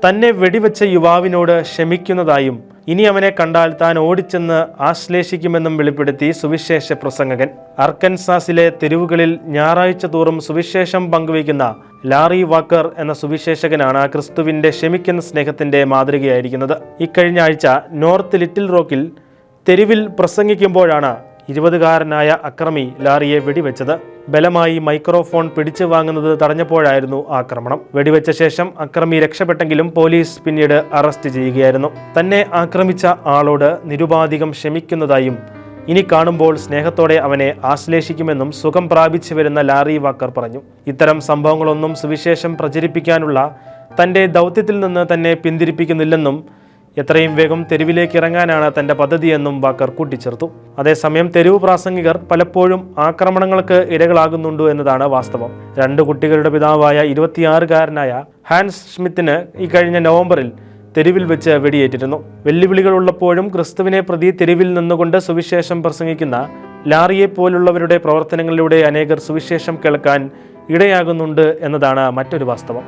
തന്നെ വെടിവെച്ച യുവാവിനോട് ക്ഷമിക്കുന്നതായും ഇനി അവനെ കണ്ടാൽ താൻ ഓടിച്ചെന്ന് ആശ്ലേഷിക്കുമെന്നും വെളിപ്പെടുത്തി സുവിശേഷ പ്രസംഗകൻ. അർക്കൻസാസിലെ തെരുവുകളിൽ ഞായറാഴ്ച തോറും സുവിശേഷം പങ്കുവയ്ക്കുന്ന ലാറി വാക്കർ എന്ന സുവിശേഷകനാണ് ക്രിസ്തുവിന്റെ ക്ഷമിക്കുന്ന സ്നേഹത്തിന്റെ മാതൃകയായിരിക്കുന്നത്. ഇക്കഴിഞ്ഞ ആഴ്ച നോർത്ത് ലിറ്റിൽ റോക്കിൽ തെരുവിൽ പ്രസംഗിക്കുമ്പോഴാണ് 20-കാരനായ അക്രമി ലാറിയെ വെടിവെച്ചത്. ബലമായി മൈക്രോഫോൺ പിടിച്ചു വാങ്ങുന്നത് തടഞ്ഞപ്പോഴായിരുന്നു ആക്രമണം. വെടിവെച്ച ശേഷം അക്രമി രക്ഷപ്പെട്ടെങ്കിലും പോലീസ് പിന്നീട് അറസ്റ്റ് ചെയ്യുകയായിരുന്നു. തന്നെ ആക്രമിച്ച ആളോട് നിരുപാധികം ക്ഷമിക്കുന്നതായും ഇനി കാണുമ്പോൾ സ്നേഹത്തോടെ അവനെ ആശ്ലേഷിക്കുമെന്നും സുഖം പ്രാപിച്ചു വരുന്ന ലാറി വാക്കർ പറഞ്ഞു. ഇത്തരം സംഭവങ്ങളൊന്നും സുവിശേഷം പ്രചരിപ്പിക്കാനുള്ള തന്റെ ദൗത്യത്തിൽ നിന്ന് തന്നെ പിന്തിരിപ്പിക്കുന്നില്ലെന്നും എത്രയും വേഗം തെരുവിലേക്ക് ഇറങ്ങാനാണ് തന്റെ പദ്ധതിയെന്നും വാക്കർ കൂട്ടിച്ചേർത്തു. അതേസമയം തെരുവ് പ്രാസംഗികർ പലപ്പോഴും ആക്രമണങ്ങൾക്ക് ഇരകളാകുന്നുണ്ട് എന്നതാണ് വാസ്തവം. 2 കുട്ടികളുടെ പിതാവായ 26-കാരനായ ഹാൻസ് ഷ്മിത്തിന് ഇക്കഴിഞ്ഞ നവംബറിൽ തെരുവിൽ വെച്ച് വെടിയേറ്റിരുന്നു. വെല്ലുവിളികൾ ഉള്ളപ്പോഴും ക്രിസ്തുവിനെ പ്രതി തെരുവിൽ നിന്നുകൊണ്ട് സുവിശേഷം പ്രസംഗിക്കുന്ന ലാറിയെ പോലുള്ളവരുടെ പ്രവർത്തനങ്ങളിലൂടെ അനേകർ സുവിശേഷം കേൾക്കാൻ ഇടയാകുന്നുണ്ട് എന്നതാണ് മറ്റൊരു വാസ്തവം.